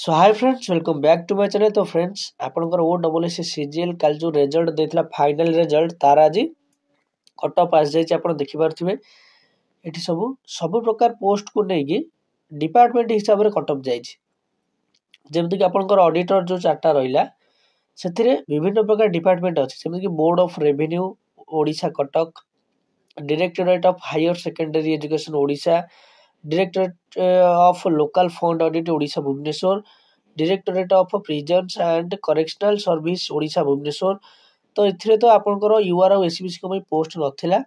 So hi friends, welcome back to my channel. तो friends आपनकर ओ डबल एस सीजीएल काल जो रिजल्ट देथिला फाइनल रिजल्ट तार आज कट ऑफ आस जाई आपण देखि पारथिबे। एठी सब प्रकार पोस्ट को नै कि डिपार्टमेंट हिसाब रे कट ऑफ जाई छि। जेमति कि आपनकर ऑडिटर जो चारटा रहिला सेथिरे विभिन्न प्रकार डिपार्टमेंट अछि, जेमति कि board of revenue Odisha Cuttack, directorate of higher secondary education Odisha, directorate of local fund audit Odisha Bhubaneswar, directorate of prisons and correctional service Odisha Bhubaneswar. तो एथिरे तो आपनकर यूआर और एसबीसी को पोस्ट नथिला,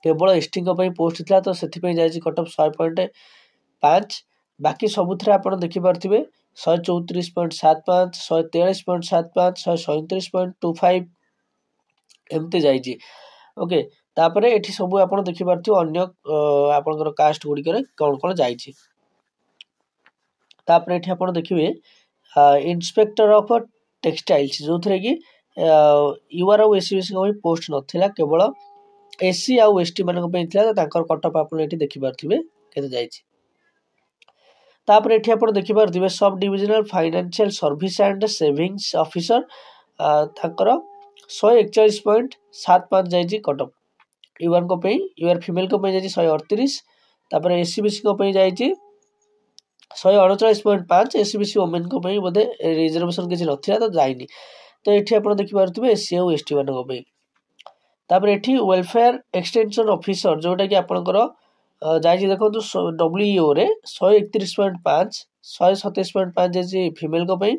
केवल एसटी को पोस्ट थिला। तो सेथि पे जाय छि कट ऑफ 100.5। बाकी सबुथरे आपण देखि पारथिबे 134.75, 143.75, 137.25 एमते जाय छि। ओके, तापरे एठी सब आपण देखि पारथिबे अन्य आपनकर कास्ट गुडी करे कोन कोन जाय छि। तापरे एठी आपण देखिबे इंस्पेक्टर ऑफ टेक्सटाइल्स जो थरे कि यूआर और एसबीसी को पोस्ट नथिला, केवल एससी आ एसटी मानक पे थिला। तांकर कट ऑफ आपण एठी देखि पारथिबे केते जाय छि। तापरे एठी आपण देखि पारथिबे sub divisional financial service and savings officer तांकर 141.75 जाय छि कट ऑफ। यूआर को पे यूआर फीमेल को पे जाय छि 138। तापरे एसबीसी को पे जाय छि 139.5। एसबीसी वुमेन को पे बोधे रिजर्वेशन किछि नथिला तो जायनी। तो एठी आपण देखि पारथिबे एससी और एसटी मानक पे। तापर एठी वेलफेयर एक्सटेंशन ऑफिसर जोटा कि आपनकर जाय छि देखंतु डब्ल्यूईओ रे 131.5, 127.5 जाय छि फीमेल को पे,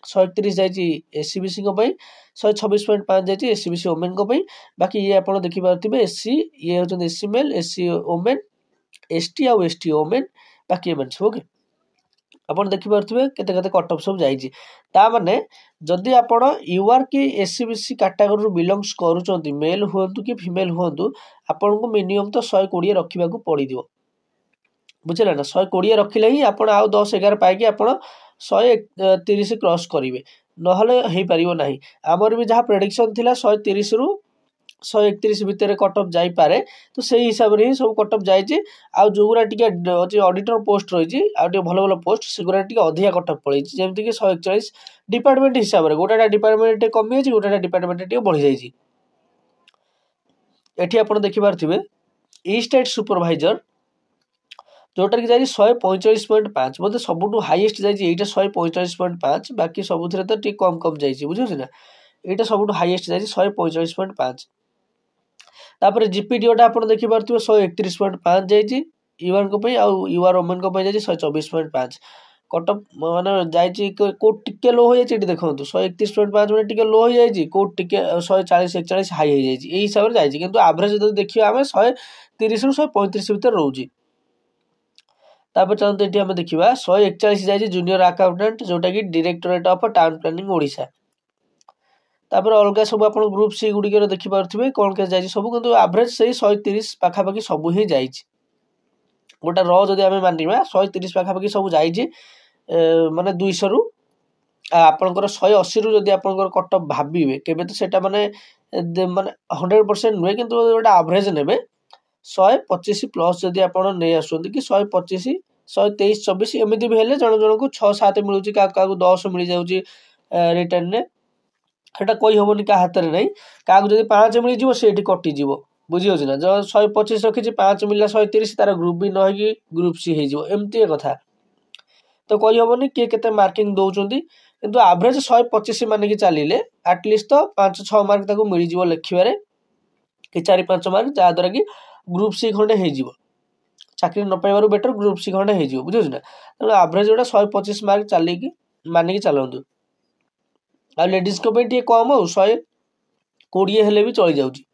131 जाय छि एससीबीसी को पे, 126.5 जाय छि एससीबीसी वुमेन को पे। बाकी ये आपण देखि पारथिबे एससी ये होचन SC male, SC women, ST और एसटी वुमेन, बाकी ये सब। ओके, आपण देखि पारथिबे केते केते कट ऑफ सब जाय छि। ता माने जदि आपण यूआर की एससीबीसी कैटेगरी बिलोंग्स करूचंती, मेल हुअंतु कि फीमेल हुअंतु, आपण को मिनिमम तो 120 रखिबा को पड़िदियो। बुझिला ना, 120 रखिले ही आपण आउ 10 11 पाई कि आपण 130 क्रॉस करिवे, नहले हेई परिबो नाही। हमर भी जहा प्रेडिक्शन थिला 130 रु 131 भितर कट ऑफ जाई पारे, तो सेही हिसाब रे ही सब कट ऑफ जाय छि। आ जोगुरा टिके अछि ऑडिटर पोस्ट रहि छि, आ टिके भलो भलो पोस्ट सेगुरा टिके अधिया कट ऑफ पळै छि, जेमति कि 141 डिपार्टमेंट हिसाब रे गोटाटा डिपार्टमेंट कमी छि, गोटाटा डिपार्टमेंट टिके बढ़ि जाय छि। एठी आपण देखि पारथिबे ई स्टेट सुपरवाइजर जोटा कि जाय 145.5, बोधे सबुटु हाईएस्ट जाय छि एटा 145.5। बाकी सबुथरे तो टिके कम कम जाय छि, बुझियो छि ना। एटा सबुटु हाईएस्ट जाय छि 145.5। तापर जीपीडीओटा आपण देखि पारथिबे 131.5 जाय छि यूआर को पे, आ यूआर वुमेन को पे जाय छि 124.5। कट ऑफ माने जाय छि को टिके लो हो जाय छि। एटी देखंतु 131.5 माने टिके लो हो जाय छि, को टिके 140 41 हाई हो जाय छि। एई हिसाब रे जाय छि, किंतु एवरेज जदि देखियो हमें 130 रु 135 भीतर रहउछि। तापर चलते एटी हम देखिबा 141 जाय छि जूनियर अकाउंटेंट, जोटा कि directorate of town planning Odisha. तापर अलगा सब आपण ग्रुप सी गुडी के देखि पारथिबे कोन के जाय छि सब, किंतु एवरेज सही 130 पाखा पाखी सब ही जाय छि। गोटा र जदि हमें मानिबा 130 पाखा पाखी सब जाय छि, माने 200 रु आपनकर 180 रु जदि आपनकर कट ऑफ भाबिबे केबे, तो सेटा माने 100% नुहे, किंतु गोटा एवरेज नेबे 125 प्लस जदि आपण नै आसुंती कि 125 123 24 एमिति भी हेले जण जण को 6 7 मिलुची, का 10 मिल जाउची रिटर्न ने। एटा कोई होबनी का हाथ रे नै, का जदि 5 मिल जिवो सेठी कटि जिवो, बुझियो छि ना। जो 125 रखि छि 5 मिलला 130, तार ग्रुप भी न कि ग्रुप सी हे जिवो, एमती कथा। तो कोई होबनी के केते मार्किंग दउचंती, किंतु एवरेज 125 माने कि चलिले एटलीस्ट तो 5 6 मार्क ताको मिल जिवो लिखिबारे, कि 4 5 मार्क, जा द्वारा कि ग्रुप सी खंडे हे जिवो। चाकरी न पाइबारु बेटर ग्रुप सी खंडे हे जिवो, बुझियो छि ना। तो एवरेज जोटा 125 मार्क चली कि माने कि चलंतु। आ लेडीज को पे टिके कम हो 120 हेले भी चली जाउची,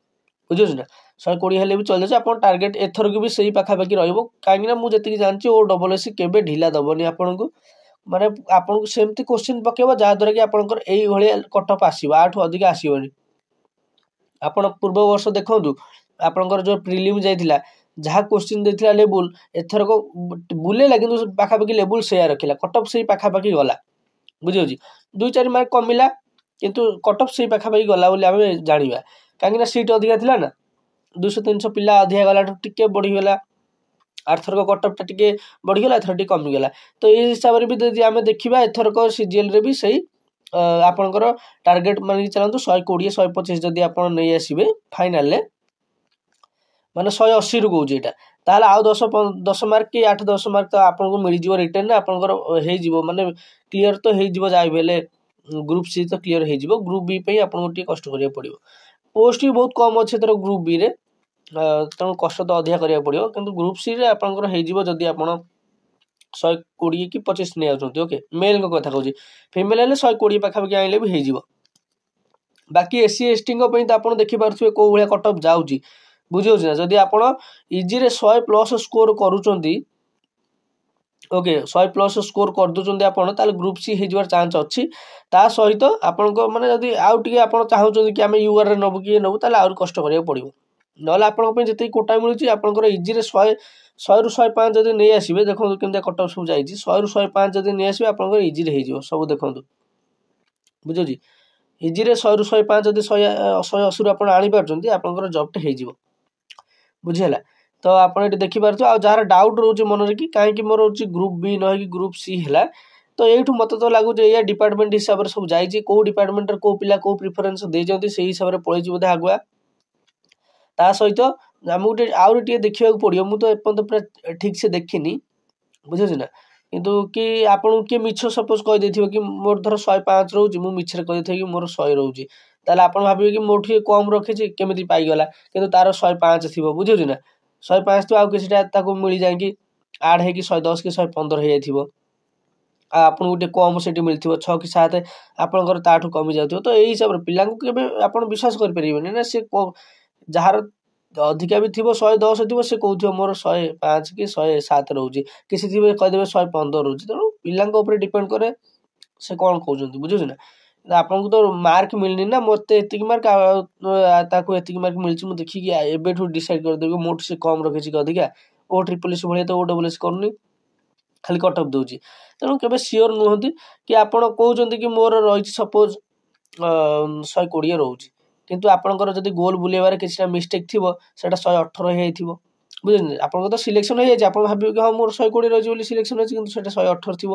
बुझियो छि ना। 120 हेले भी चल जाउची। आपण टारगेट एथर को भी सही पाखा पाखी रहइबो, काहे ना मु जति जानची ओ डबल एस केबे ढिला दबनी आपण को, माने आपण को सेमती क्वेश्चन पकेबो जा द्वारा कि आपनकर एई भली कट ऑफ आसीबो, आठो अधिक आसीबोनी। आपण पूर्व वर्ष देखंतु आपनकर जो प्रीलिम जायतिला, जहा क्वेश्चन देथिला लेवल एथर को बुलेला, किंतु पाखा पाखी लेवल सेया रखिला, कट ऑफ सही पाखा पाखी गला, बुझियो छि। 2 4 मार्क कमिला, किंतु कट ऑफ सही पाखा पाखी गला बोली आमे जानिबा, काहे ना सीट अधिका थिला ना, 200 300 पिला अधिका गला टिके बढ़ी गेला। आरथरक कटअपटा टिके बढ़ीगला एथर टिके कमिगला तो ये हिसाब से भी यदि आम देखा एथरक सीजीएल रे भी सही आपणकर टार्गेट मान चलते 120 125 जदि आप नहीं आसबे फाइनाल माने 180 रु कौच यहाँ ताल आउ 10 मार्क कि 8-10 मार्क तो आपको मिल जाव रिटर्न आपंकर हो माने क्लीयर तो हो जाए ग्रुप सी तो क्लीयर हो ग्रुप बी पे आपको कष्ट करा पड़ो पोस्ट भी बहुत कम अच्छे तरह ग्रुप बी रे तेणु कष्ट तो अधिका करा पड़ो कि ग्रुप सी रे आपंकर जदि आप 120 कि 25 नहीं आउଛନ୍ତି ओके मेल कथा कहूँ फिमेल हेल्ले 120 पाखापाखि आइले भी हो बाकी एससी एसटी तो आप देखिपे कौ भाया कटअप जाऊँगी बुझे ना जदि आप इजी रे 100+ स्कोर करुँच ओके 100+ स्कोर कर दूसरी आपड़ ग्रुप सी हो चांस अच्छी ता सहित आपण माने जदि आउ टे आप चाहते कि आम यूआर रे नबू कि नबू आहुरी कष्ट करा पड़ो ना आपंप कोटा मिलूँ आपंकर इजी रे 100 रु 105 जब नहीं आसबे देखो केमती कटअप सब जाइए 100 रु 105 जब नहीं आसबे आप इजी रे हो सब देखो बुझे इजी रे 100 रु 105 जब 180 रु आप आनीपार आपंकर जब्टे हो बुझीगला तो आपड़ ये देखिपे आ जार डाउट रोचे मन कि कहीं मोर हूँ ग्रुप बी न कि ग्रुप सी है तो यू मत तो लगुच या डिपार्टमेंट हिसाब से सब जाइए कौ डिपार्टमेंट कौ पिला कौ प्रिफरेन्स देते से हिसाब से पलि बोधे आगुआ ता सहित आमको आउरी टे देखा पड़ो मुझे तो एपर्त पूरा ठीक से देखनी बुझे ना किंतु कि आपन किए मिछ सपोज कहीदे कि मोर धर 105 रोचे मुझे मिछरे कही कि मोर 100 रोचे ताल आप भावे कि मोटे कम रखी केमी पाईगला कि तार 105 थी बुझे ना 105 तो आउ कि मिल जाए कि आड हो 110 कि 115 हो आपन गोटे कम से मिलती 6 कि 7 आपंकर ताठू कमी जाऊ तो यही हिसाब से पिला आप विश्वास करें ना सी जार अधिका भी थी 110 थी से कहते मोर 105 कि 107 रोचे किसी थी कहीदेवे 115 रोचे तेणु पिला डिपेंड करे से कौन कहते बुझे ना आपको तो मार्क मिलनी ना मत एति मार्क एति मार्क मिली मुझे देखिए एबेठू डिसाइड करदेवी मोट से कम रखी अधिका ओ ट्रिपल एस भाई तो ओ डबल एस करूनी खाली कटअप दूसरी तेणु केवे सियोर नुहति कि आपड़ कहते कि मोर रही सपोज 120 रोचे किंतु आपंकर जब गोल बुलेबार किसी मिस्टेक थी से 118 हो बुझे आप तो सिलेक्शन हो जाए आप भावे कि हाँ मोर 120 रही सिलेक्शन अच्छी कि 118 थी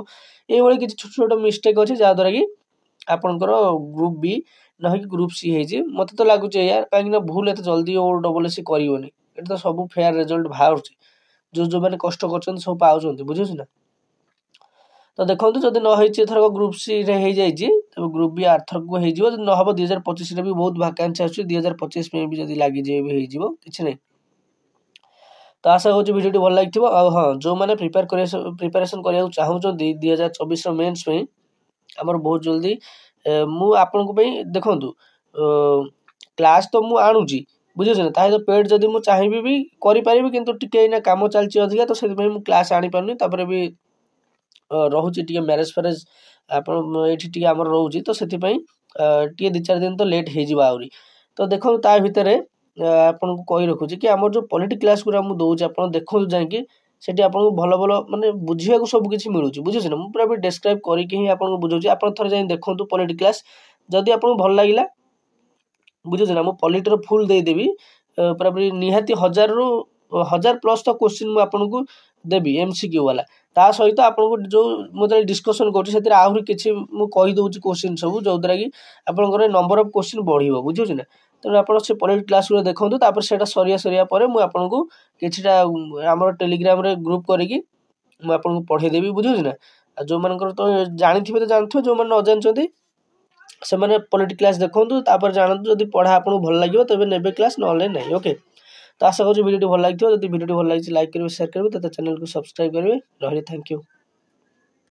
ये किसी छोट छोट मिस्टेक अच्छे जहाँद्वारा कि आपंकर ग्रुप बी न कि ग्रुप सी है मत तो लगुच यार कहीं भूल एत जल्दी ओ डबल एस करनी ये तो सब फेयर रिजल्ट बाहर जो मैंने कष्ट कर सब पाँच बुझे ना तो देखो जब नर ग्रुप सी रे हो जाए तब ग्रुप बी आरथर को हो ना 2025 भी बहुत भाकांसी आस 2025 में भी जब लगिजे भी किसी नहीं तो आशा करूँ भिडियो भल लगी हाँ जो मैंने प्रिपेरेसन करने चाहते 2024 मेन्स में आमर बहुत जल्दी मुझे देखु क्लास तो मुझे आणुची बुझे ना ताकि पेड जदि मुझे चाहिए भी करें कि टे कम चलती अधिका तो से क्लास आनी पार्नी भी रोचे टे मैरेज फैरेज आपठी आमर रोचे तो से टे 2-4 दिन तो लेट हो आहरी तो देखो ता भितर आपन को कही रखुची कि आमर जो पॉलिटी क्लास गुरा मुझे दूसरी आप देखो जाकि सेठी आपको भल भल माने बुझिया को सब किसी मिलूँ बुझे ना मुझे पूरा भी डिस्क्राइब करके ही आपको बुझाऊँ आप थोड़े जाए देखो पॉलिटी क्लास जदि आपको भल लगे बुझे ना मुझे पॉलिटर फुल देदेवी पूरा निहाती 1000+ तो क्वेश्चन मुझे आपको देवी MCQ वाला ता सहित आपको जो मुझे डिस्कसन कर आहरी किसी मुझे कहीदे क्वेश्चन सब जो द्वारा कि आपंकर नंबर ऑफ क्वेश्चन बढ़ो बुझे ना तेणु आप पॉलिटी क्लास गुलो देखो से सरिया मुझे आपको किसीटा आम टेलीग्राम रे ग्रुप करके मुझे पढ़ेदेवी बुझे ना जो मानकर तो जानी तो जो मैंने न जानते से मैंने पॉलिटी क्लास देखो जानतु जब पढ़ा आपको भल लगे तेज ने क्लास ना ओके तो आशा करूँ भिडियो भल लगी जब भिडियो भल लगी लाइक करेंगे शेयर करेंगे तो चैनल को सब्सक्राइब करेंगे रही थैंक यू।